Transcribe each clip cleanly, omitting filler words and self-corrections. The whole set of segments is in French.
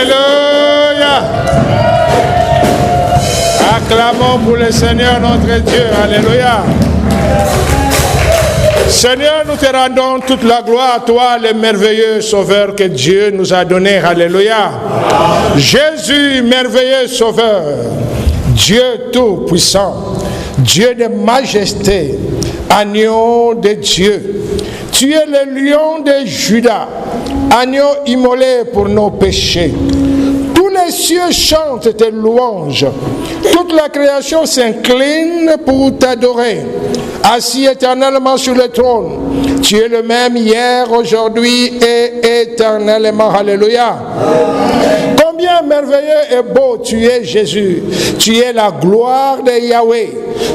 Alléluia. Acclamons pour le Seigneur notre Dieu. Alléluia. Seigneur, nous te rendons toute la gloire à toi, le merveilleux Sauveur que Dieu nous a donné. Alléluia. Jésus, merveilleux Sauveur, Dieu tout-puissant, Dieu de majesté, agneau de Dieu. Tu es le lion de Juda, agneau immolé pour nos péchés. Tous les cieux chantent tes louanges. Toute la création s'incline pour t'adorer. Assis éternellement sur le trône, tu es le même hier, aujourd'hui et éternellement. Alléluia. Combien merveilleux et beau tu es, Jésus. Tu es la gloire de Yahweh.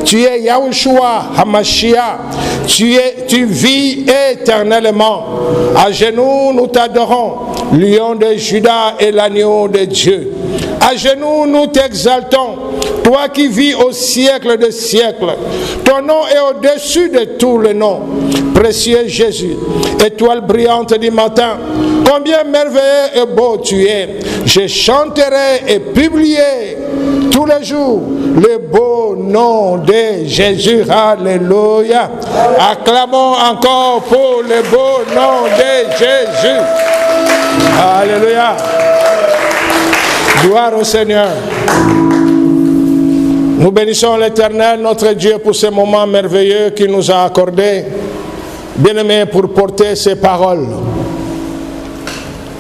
Tu es Yahushua Hamashiach. Tu vis éternellement. À genoux, nous t'adorons. Lion de Juda et l'agneau de Dieu. À genoux, nous t'exaltons. Toi qui vis au siècle des siècles. Ton nom est au-dessus de tous les noms. Précieux Jésus, étoile brillante du matin, combien merveilleux et beau tu es. Je chanterai et publierai tous les jours le beau nom de Jésus. Alléluia. Acclamons encore pour le beau nom de Jésus. Alléluia. Gloire au Seigneur. Nous bénissons l'Éternel, notre Dieu, pour ce moment merveilleux qu'il nous a accordé. Bien-aimés, pour porter ces paroles.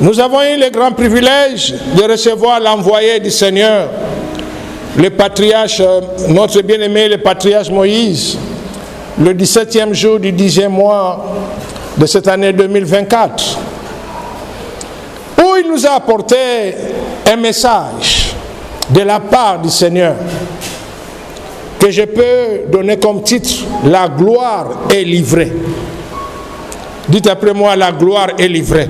Nous avons eu le grand privilège de recevoir l'envoyé du Seigneur, le patriarche, notre bien-aimé, le patriarche Moïse, le 17e jour du 10e mois de cette année 2024, où il nous a apporté un message de la part du Seigneur, que je peux donner comme titre, la gloire est livrée. Dites après moi, la gloire est livrée.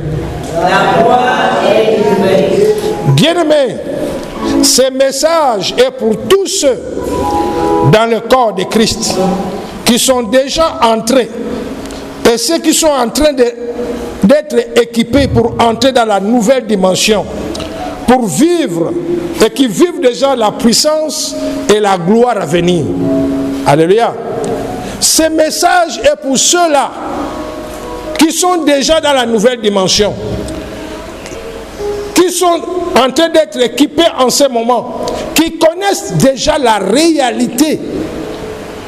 La gloire est livrée. Bien-aimés, ce message est pour tous ceux dans le corps de Christ qui sont déjà entrés et ceux qui sont en train d'être équipés pour entrer dans la nouvelle dimension, pour vivre et qui vivent déjà la puissance et la gloire à venir. Alléluia. Ce message est pour ceux-là qui sont déjà dans la nouvelle dimension, qui sont en train d'être équipés en ce moment, qui connaissent déjà la réalité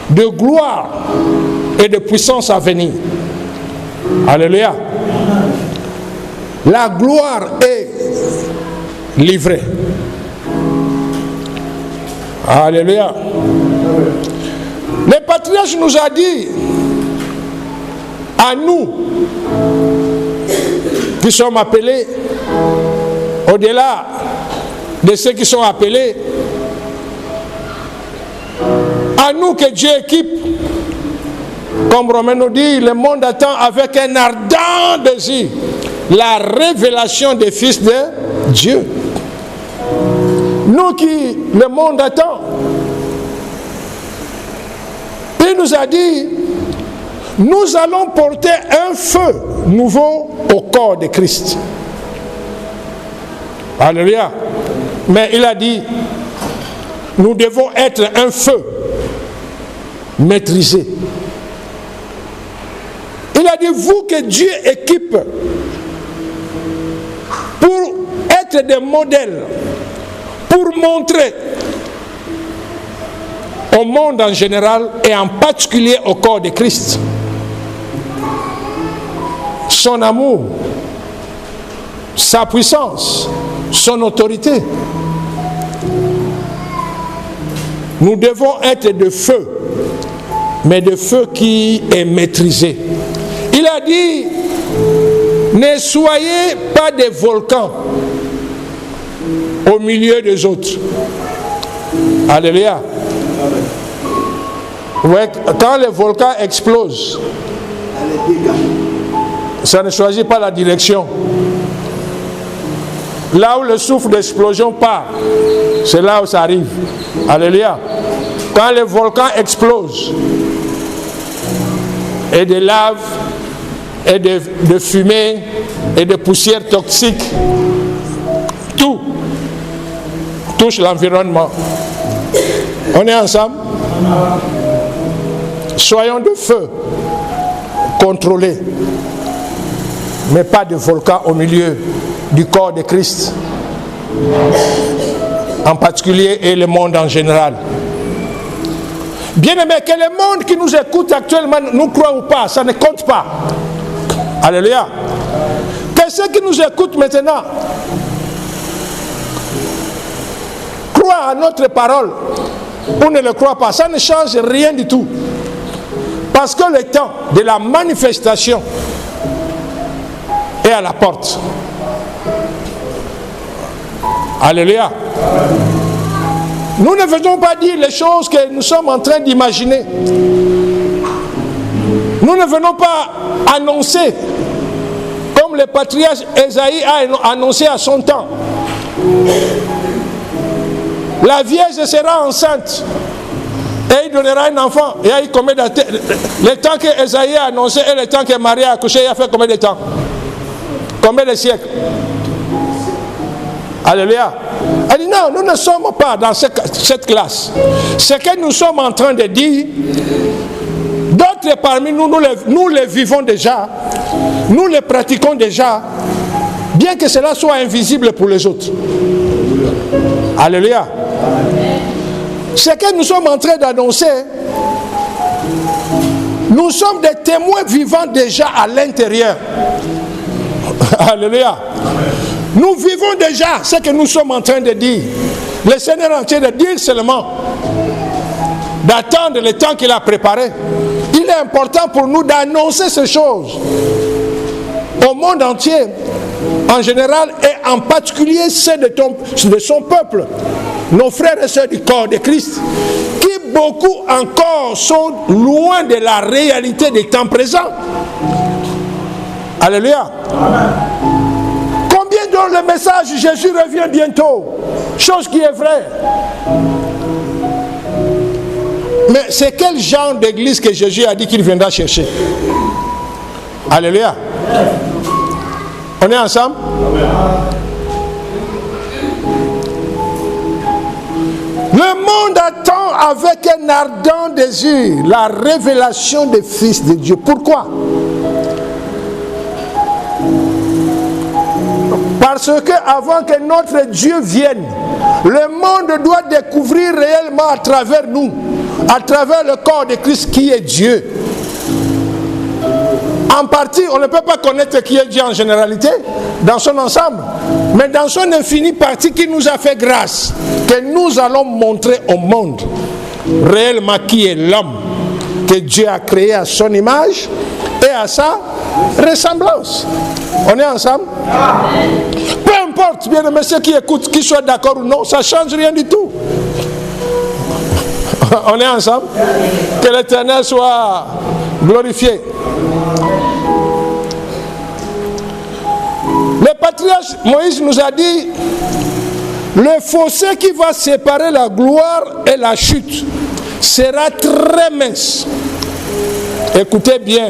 de gloire et de puissance à venir. Alléluia. La gloire est livrée. Alléluia. Le patriarche nous a dit, à nous qui sommes appelés, au-delà de ceux qui sont appelés, à nous que Dieu équipe, comme Romain nous dit, le monde attend avec un ardent désir la révélation des fils de Dieu. Nous qui le monde attend, il nous a dit, nous allons porter un feu nouveau au corps de Christ. Alléluia. Mais il a dit, nous devons être un feu maîtrisé. Il a dit, vous que Dieu équipe pour être des modèles, pour montrer au monde en général et en particulier au corps de Christ son amour, sa puissance, son autorité. Nous devons être de feu, mais de feu qui est maîtrisé. Il a dit, ne soyez pas des volcans au milieu des autres. Alléluia. Ouais, quand les volcans explosent, ça ne choisit pas la direction. Là où le souffle d'explosion part, c'est là où ça arrive. Alléluia. Quand les volcans explosent, et de lave, et de fumée, et de poussière toxique, tout, touche l'environnement. On est ensemble? Soyons de feu, contrôlés, mais pas de volcan au milieu du corps de Christ, en particulier, et le monde en général. Bien-aimés, que le monde qui nous écoute actuellement nous croit ou pas, ça ne compte pas. Alléluia. Que ceux qui nous écoutent maintenant croient à notre parole ou ne le croient pas, ça ne change rien du tout. Parce que le temps de la manifestation est à la porte. Alléluia. Nous ne faisons pas dire les choses que nous sommes en train d'imaginer. Nous ne venons pas annoncer comme le patriarche Ésaïe a annoncé à son temps. La Vierge sera enceinte et il donnera un enfant. Et il combien de temps? Le temps que Ésaïe a annoncé et le temps que Marie a accouché, il a fait combien de temps? Combien de siècles? Alléluia. Elle dit non, nous ne sommes pas dans cette classe. Ce que nous sommes en train de dire, d'autres parmi nous, nous le vivons déjà, nous le pratiquons déjà, bien que cela soit invisible pour les autres. Alléluia. Ce que nous sommes en train d'annoncer, nous sommes des témoins vivants déjà à l'intérieur. Alléluia. Nous vivons déjà ce que nous sommes en train de dire. Le Seigneur est en train de dire seulement d'attendre le temps qu'il a préparé. Il est important pour nous d'annoncer ces choses au monde entier, en général, et en particulier ceux de son peuple, nos frères et sœurs du corps de Christ, qui beaucoup encore sont loin de la réalité des temps présents. Alléluia. Amen. Combien dans le message Jésus revient bientôt, chose qui est vraie. Mais c'est quel genre d'église que Jésus a dit qu'il viendra chercher? Alléluia. On est ensemble? Le monde attend avec un ardent désir la révélation des fils de Dieu. Pourquoi? Parce que avant que notre Dieu vienne, le monde doit découvrir réellement à travers nous, à travers le corps de Christ qui est Dieu. En partie, on ne peut pas connaître qui est Dieu en généralité, dans son ensemble, mais dans son infinie partie qui nous a fait grâce, que nous allons montrer au monde réellement qui est l'homme que Dieu a créé à son image et à sa ressemblance. On est ensemble? Peu importe, bien aimé, ceux qui écoutent, qu'ils soient d'accord ou non, ça ne change rien du tout. On est ensemble? Que l'Éternel soit glorifié. Le patriarche Moïse nous a dit, le fossé qui va séparer la gloire et la chute sera très mince. Écoutez bien,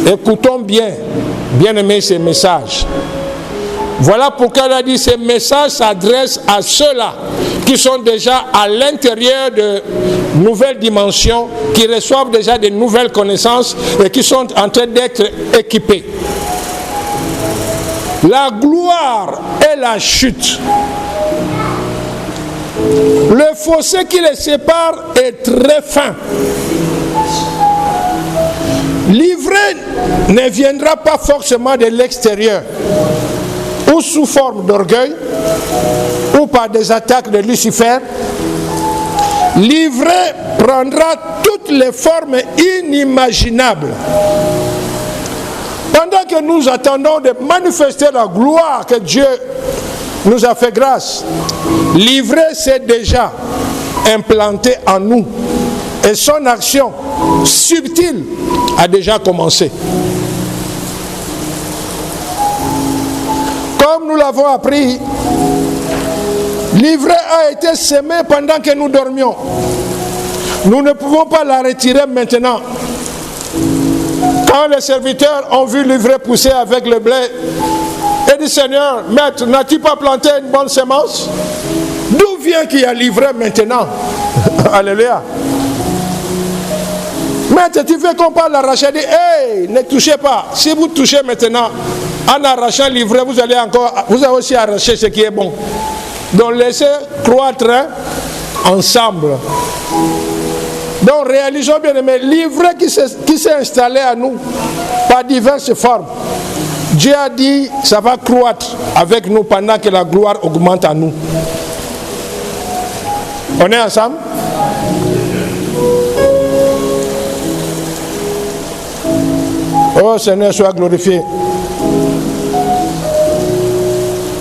écoutons bien, bien aimé, ces messages. Voilà pourquoi il a dit, ces messages s'adressent à ceux-là qui sont déjà à l'intérieur de nouvelles dimensions, qui reçoivent déjà de nouvelles connaissances et qui sont en train d'être équipés. La gloire et la chute. Le fossé qui les sépare est très fin. L'ivrée ne viendra pas forcément de l'extérieur, ou sous forme d'orgueil, ou par des attaques de Lucifer. L'ivrée prendra toutes les formes inimaginables. Pendant que nous attendons de manifester la gloire que Dieu nous a fait grâce, l'ivrée s'est déjà implantée en nous et son action subtile a déjà commencé. Comme nous l'avons appris, l'ivrée a été sémée pendant que nous dormions. Nous ne pouvons pas la retirer maintenant. Quand les serviteurs ont vu l'ivraie pousser avec le blé, ils disent, Seigneur, maître, n'as-tu pas planté une bonne semence? D'où vient qu'il y a livret maintenant? Alléluia. Mais tu fais qu'on parle l'arracher, dit hey, ne touchez pas. Si vous touchez maintenant, en arrachant le livret, vous allez aussi arracher ce qui est bon. Donc laissez croître ensemble. Donc réalisons bien, mais le livret qui s'est installé à nous par diverses formes. Dieu a dit, ça va croître avec nous pendant que la gloire augmente à nous. On est ensemble? Oh Seigneur, sois glorifié.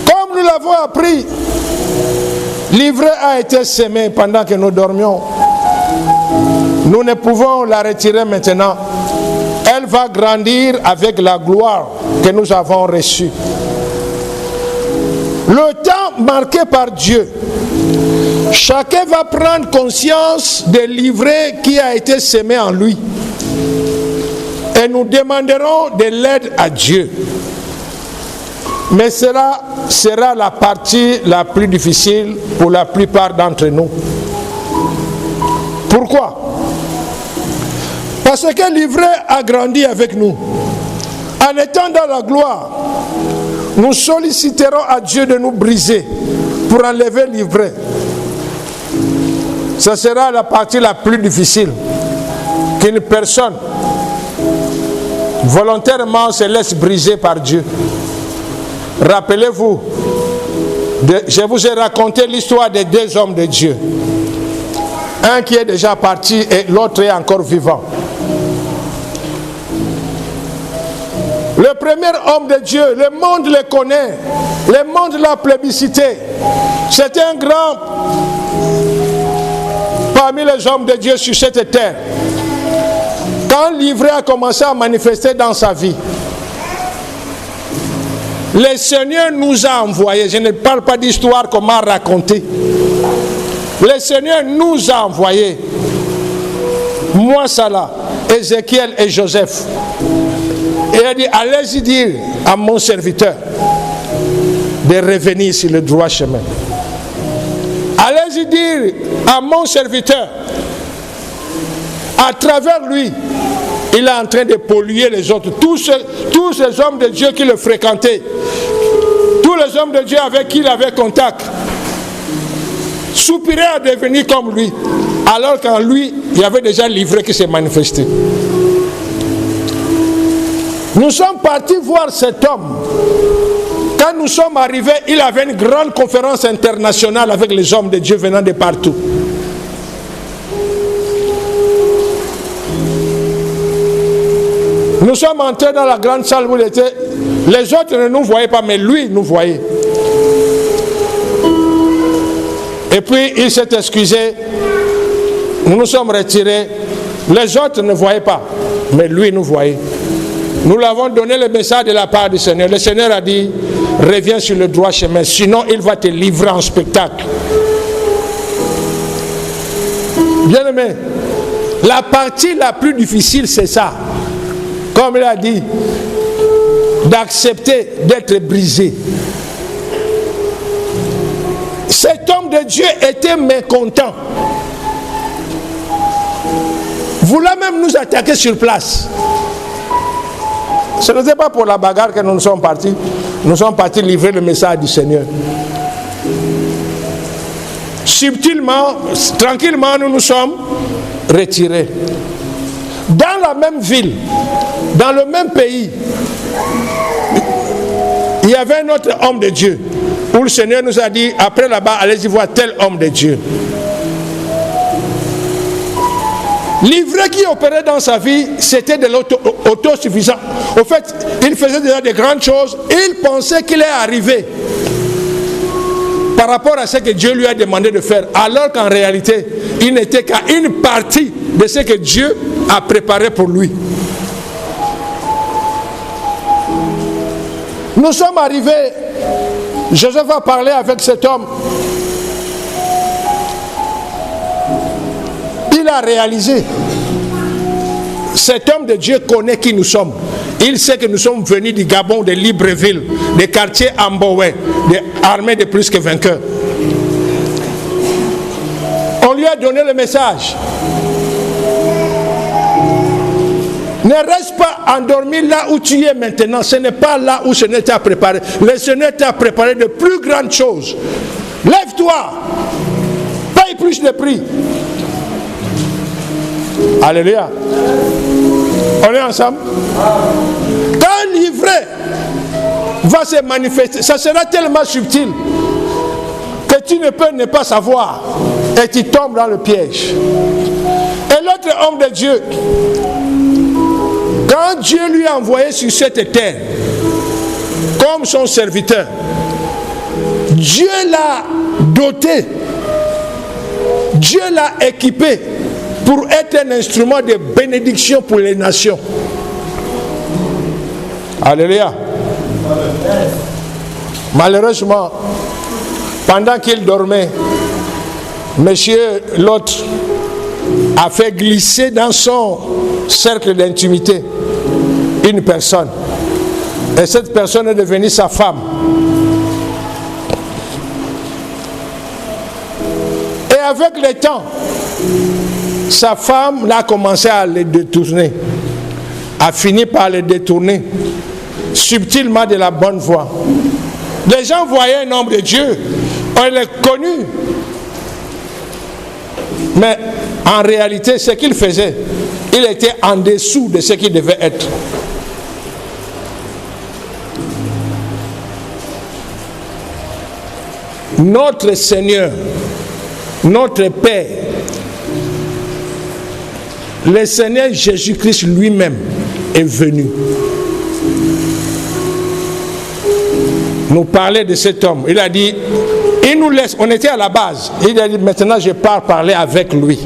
Comme nous l'avons appris, l'ivraie a été semé pendant que nous dormions. Nous ne pouvons la retirer maintenant. Elle va grandir avec la gloire que nous avons reçue. Le temps marqué par Dieu, chacun va prendre conscience de l'ivraie qui a été semé en lui. Et nous demanderons de l'aide à Dieu. Mais cela sera la partie la plus difficile pour la plupart d'entre nous. Pourquoi? Parce que l'ivraie a grandi avec nous. En étant dans la gloire, nous solliciterons à Dieu de nous briser pour enlever l'ivraie. Ce sera la partie la plus difficile qu'une personne volontairement se laisse briser par Dieu. Rappelez-vous, je vous ai raconté l'histoire des deux hommes de Dieu. Un qui est déjà parti et l'autre est encore vivant. Le premier homme de Dieu, le monde le connaît, le monde l'a plébiscité. C'est un grand parmi les hommes de Dieu sur cette terre. Quand l'ivraie a commencé à manifester dans sa vie, le Seigneur nous a envoyés. Je ne parle pas d'histoire qu'on m'a raconté. Le Seigneur nous a envoyés, moi, Salah, Ézéchiel et Joseph. Et il a dit, allez-y dire à mon serviteur de revenir sur le droit chemin. Allez-y dire à mon serviteur, à travers lui, il est en train de polluer les autres. Tous ces hommes de Dieu qui le fréquentaient, tous les hommes de Dieu avec qui il avait contact, soupiraient à devenir comme lui, alors qu'en lui, il y avait déjà l'ivraie qui s'est manifesté. Nous sommes partis voir cet homme. Quand nous sommes arrivés, il avait une grande conférence internationale avec les hommes de Dieu venant de partout. Nous sommes entrés dans la grande salle où il était. Les autres ne nous voyaient pas, mais lui nous voyait. Et puis il s'est excusé. Nous nous sommes retirés. Les autres ne voyaient pas, mais lui nous voyait. Nous l'avons donné le message de la part du Seigneur. Le Seigneur a dit, reviens sur le droit chemin, sinon il va te livrer en spectacle. Bien-aimé, la partie la plus difficile, c'est ça. Comme il a dit, d'accepter d'être brisé. Cet homme de Dieu était mécontent. Voulait même nous attaquer sur place. Ce n'était pas pour la bagarre que nous sommes partis. Nous sommes partis livrer le message du Seigneur. Subtilement, tranquillement, nous nous sommes retirés. Dans la même ville, dans le même pays, il y avait un autre homme de Dieu, où le Seigneur nous a dit, après là-bas, allez-y voir tel homme de Dieu. L'ivraie qui opérait dans sa vie, c'était de l'autosuffisance. Au fait, il faisait déjà de grandes choses. Il pensait qu'il est arrivé par rapport à ce que Dieu lui a demandé de faire. Alors qu'en réalité, il n'était qu'à une partie de ce que Dieu a préparé pour lui. Nous sommes arrivés. Joseph a parlé avec cet homme. Il a réalisé. Cet homme de Dieu connaît qui nous sommes. Il sait que nous sommes venus du Gabon, de Libreville, des quartiers Ambowé, des armées de plus que vainqueurs. lui a donné le message. Ne reste pas endormi là où tu es maintenant. Ce n'est pas là où le Seigneur t'a préparé. Le Seigneur t'a préparé de plus grandes choses. Lève-toi. Paye plus de prix. Alléluia. On est ensemble? Quand un livret va se manifester, ça sera tellement subtil que tu ne peux ne pas savoir et tu tombes dans le piège. Et l'autre homme de Dieu, quand Dieu lui a envoyé sur cette terre comme son serviteur, Dieu l'a doté, Dieu l'a équipé pour être un instrument de bénédiction pour les nations. Alléluia. Malheureusement, pendant qu'il dormait, monsieur l'autre a fait glisser dans son cercle d'intimité une personne. Et cette personne est devenue sa femme. Et avec le temps, sa femme l'a commencé à le détourner, a fini par le détourner subtilement de la bonne voie. Les gens voyaient un homme de Dieu, on l'a connu, mais en réalité, ce qu'il faisait, il était en dessous de ce qu'il devait être. Notre Seigneur, notre Père, le Seigneur Jésus-Christ lui-même est venu nous parler de cet homme. Il a dit, il nous laisse, on était à la base, il a dit maintenant je pars parler avec lui.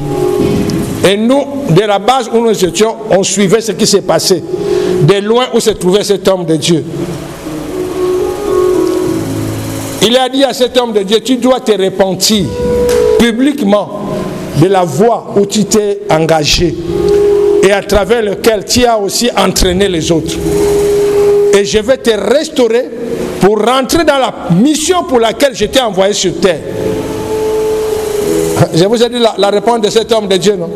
Et nous, de la base où nous étions, on suivait ce qui s'est passé, de loin où se trouvait cet homme de Dieu. Il a dit à cet homme de Dieu, tu dois te repentir publiquement de la voie où tu t'es engagé et à travers lequel tu as aussi entraîné les autres. Et je vais te restaurer pour rentrer dans la mission pour laquelle je t'ai envoyé sur terre. Je vous ai dit la réponse de cet homme de Dieu, non?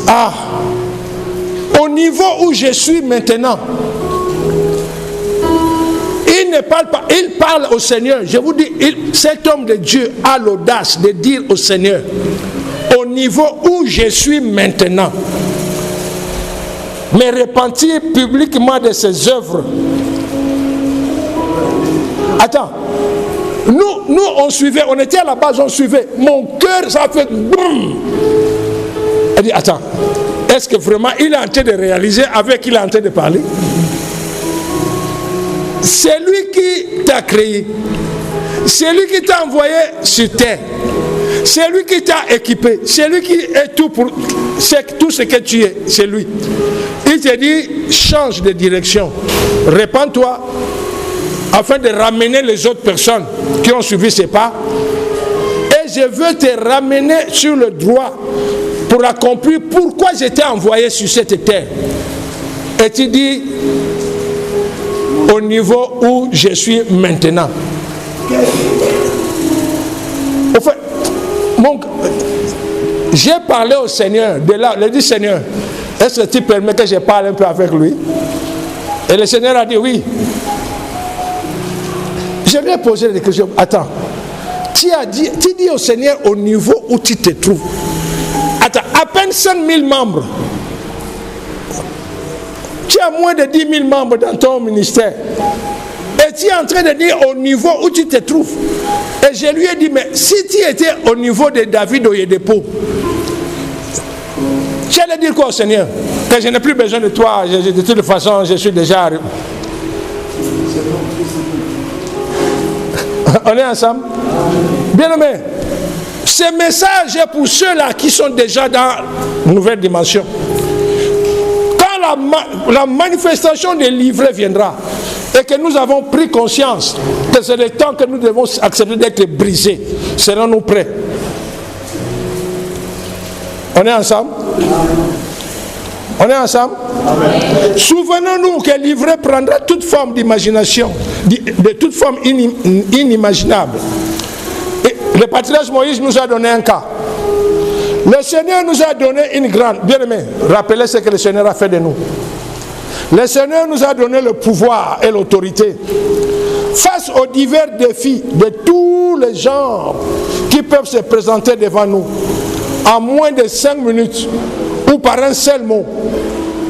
Ah, au niveau où je suis maintenant, il ne parle pas, il parle au Seigneur. Je vous dis, cet homme de Dieu a l'audace de dire au Seigneur, au niveau où je suis maintenant, me repentir publiquement de ses œuvres. Attends, nous on suivait, on était à la base, on suivait. Mon cœur, ça fait boum. Elle dit, attends, est-ce que vraiment il est en train de réaliser avec qui il est en train de parler? C'est lui qui t'a créé, c'est lui qui t'a envoyé sur terre, c'est lui qui t'a équipé, c'est lui qui est tout pour tout ce que tu es, c'est lui. Il te dit, change de direction, répands-toi afin de ramener les autres personnes qui ont suivi ses pas, et je veux te ramener sur le droit pour accomplir pourquoi j'étais envoyé sur cette terre. Et tu dis, au niveau où je suis maintenant. Au fait, j'ai parlé au Seigneur, de là, il dit, Seigneur, est-ce que tu permets que je parle un peu avec lui? Et le Seigneur a dit oui. Je lui ai posé des questions. Attends, tu dis au Seigneur au niveau où tu te trouves. Attends, à peine 5000 membres. Tu as moins de 10 000 membres dans ton ministère. Et tu es en train de dire au niveau où tu te trouves. Et je lui ai dit, mais si tu étais au niveau de David Oyedepo, tu allais dire quoi au Seigneur? Que je n'ai plus besoin de toi, de toute façon, je suis déjà... On est ensemble? Bien aimé, ce message est pour ceux-là qui sont déjà dans une nouvelle dimension. Quand la manifestation des livrets viendra et que nous avons pris conscience que c'est le temps que nous devons accepter d'être brisés, serons-nous prêts? On est ensemble? On est ensemble? Souvenons-nous que le livret prendra toute forme d'imagination, de toute forme inimaginable. Et Le patriarche Moïse nous a donné un cas. Le Seigneur nous a donné une grande... Bien-aimés, rappelez ce que le Seigneur a fait de nous. Le Seigneur nous a donné le pouvoir et l'autorité face aux divers défis de tous les genres qui peuvent se présenter devant nous. En moins de 5 minutes ou par un seul mot,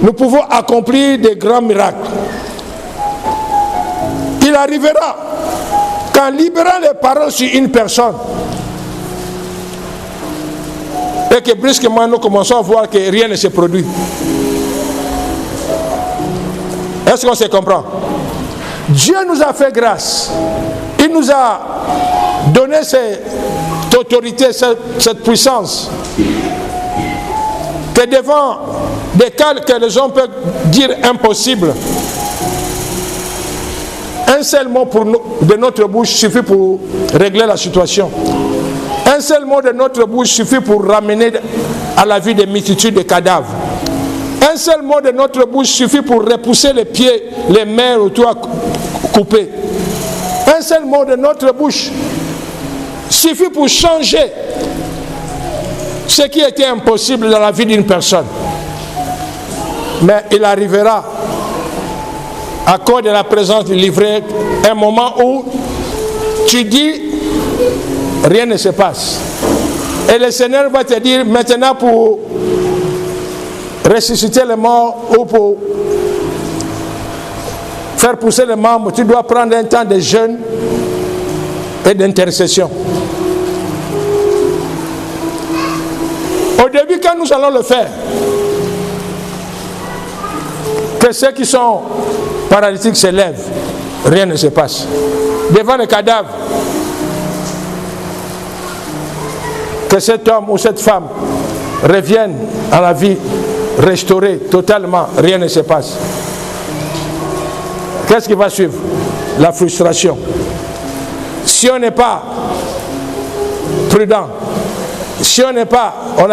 nous pouvons accomplir des grands miracles. Il arrivera qu'en libérant les paroles sur une personne, et que brusquement nous commençons à voir que rien ne se produit. Est-ce qu'on se comprend? Dieu nous a fait grâce. Il nous a donné cette autorité, cette puissance. Que devant des cas que les gens peuvent dire impossibles, un seul mot de notre bouche suffit pour régler la situation. Un seul mot de notre bouche suffit pour ramener à la vie des multitudes de cadavres. Un seul mot de notre bouche suffit pour repousser les pieds, les mains autour coupés. Un seul mot de notre bouche suffit pour changer ce qui était impossible dans la vie d'une personne. Mais il arrivera, à cause de la présence du livret, un moment où tu dis, rien ne se passe. Et le Seigneur va te dire, maintenant pour ressusciter les morts ou pour faire pousser les membres, tu dois prendre un temps de jeûne et d'intercession. Au début, quand nous allons le faire, que ceux qui sont paralytiques se lèvent, rien ne se passe. Devant les cadavres, que cet homme ou cette femme revienne à la vie restaurée totalement, rien ne se passe. Qu'est-ce qui va suivre? La frustration. Si on n'est pas prudent, si on n'a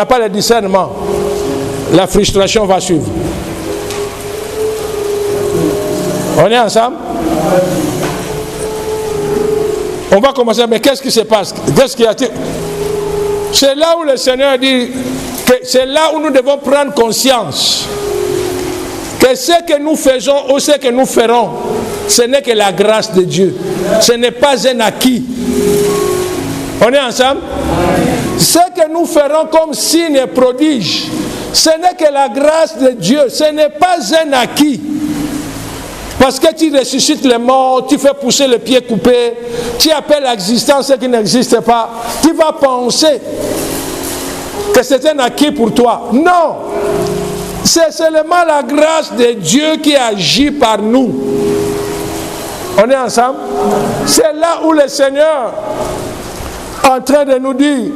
pas le discernement, la frustration va suivre. On est ensemble? On va commencer, mais qu'est-ce qui se passe? Qu'est-ce qui a été? C'est là où le Seigneur dit que c'est là où nous devons prendre conscience que ce que nous faisons ou ce que nous ferons, ce n'est que la grâce de Dieu. Ce n'est pas un acquis. On est ensemble? Ce que nous ferons comme signe et prodige, ce n'est que la grâce de Dieu. Ce n'est pas un acquis. Parce que tu ressuscites les morts, tu fais pousser les pieds coupés, tu appelles à l'existence ce qui n'existe pas, tu vas penser que c'est un acquis pour toi. Non! C'est seulement la grâce de Dieu qui agit par nous. On est ensemble? C'est là où le Seigneur est en train de nous dire,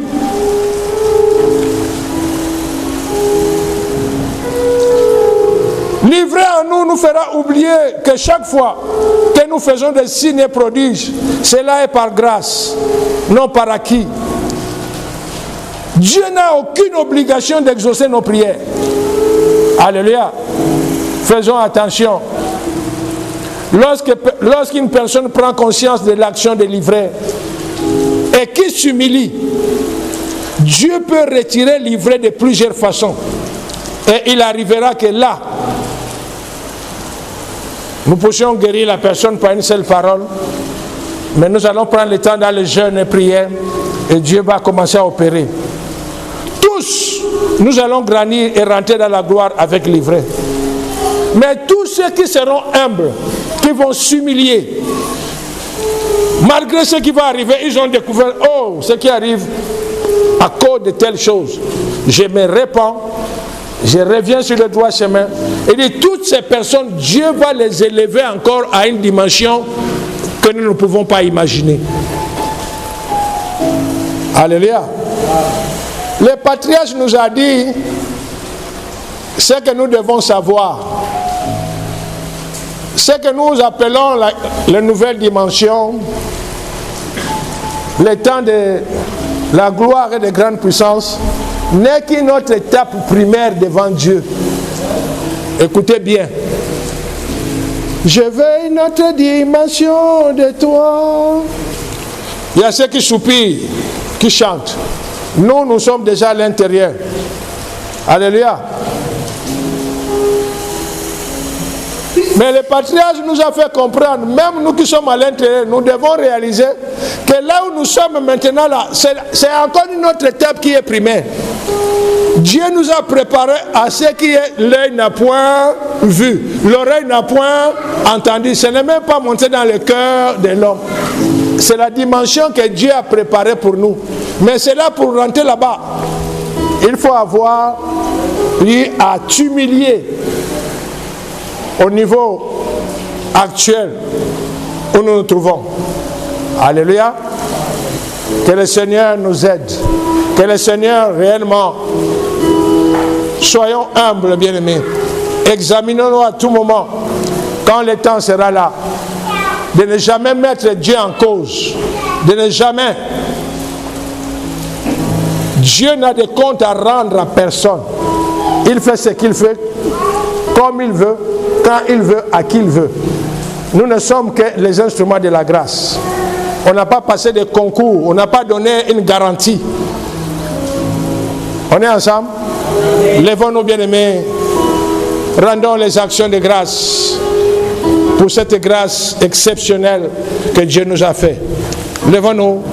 livré en nous fera oublier que chaque fois que nous faisons des signes et prodiges, cela est par grâce, non par acquis. Dieu n'a aucune obligation d'exaucer nos prières. Alléluia. Faisons attention. Lorsqu'une personne prend conscience de l'action de l'ivraie et qui s'humilie, Dieu peut retirer l'ivraie de plusieurs façons. Et il arrivera que là, nous puissions guérir la personne par une seule parole, mais nous allons prendre le temps dans le jeûne et prière et Dieu va commencer à opérer. Tous, nous allons grandir et rentrer dans la gloire avec l'ivraie. Mais tous ceux qui seront humbles, qui vont s'humilier, malgré ce qui va arriver, ils ont découvert, oh, ce qui arrive à cause de telle chose, je me répands, je reviens sur le droit chemin. Et de toutes ces personnes, Dieu va les élever encore à une dimension que nous ne pouvons pas imaginer. Alléluia. Le patriarche nous a dit ce que nous devons savoir. Ce que nous appelons la nouvelle dimension, le temps de la gloire et de grande puissance, n'est qu'une autre étape primaire devant Dieu. Écoutez bien. Je veux une autre dimension de toi. Il y a ceux qui soupirent qui chante. Nous, nous sommes déjà à l'intérieur. Alléluia. Mais le patriarche nous a fait comprendre, même nous qui sommes à l'intérieur, nous devons réaliser que là où nous sommes maintenant, là, c'est encore une autre étape qui est primaire. Dieu nous a préparé à ce qui est l'œil n'a point vu, l'oreille n'a point entendu. Ce n'est même pas monté dans le cœur de l'homme. C'est la dimension que Dieu a préparée pour nous. Mais c'est là pour rentrer là-bas. Il faut avoir eu à t'humilier au niveau actuel où nous nous trouvons. Alléluia. Que le Seigneur nous aide. Que le Seigneur réellement, soyons humbles, bien-aimés. Examinons-nous à tout moment, quand le temps sera là, de ne jamais mettre Dieu en cause, de ne jamais. Dieu n'a de compte à rendre à personne. Il fait ce qu'il fait, comme il veut, quand il veut, à qui il veut. Nous ne sommes que les instruments de la grâce. On n'a pas passé de concours, on n'a pas donné une garantie. On est ensemble? Lèvons-nous, bien-aimés, rendons les actions de grâce pour cette grâce exceptionnelle que Dieu nous a fait. Lèvons-nous.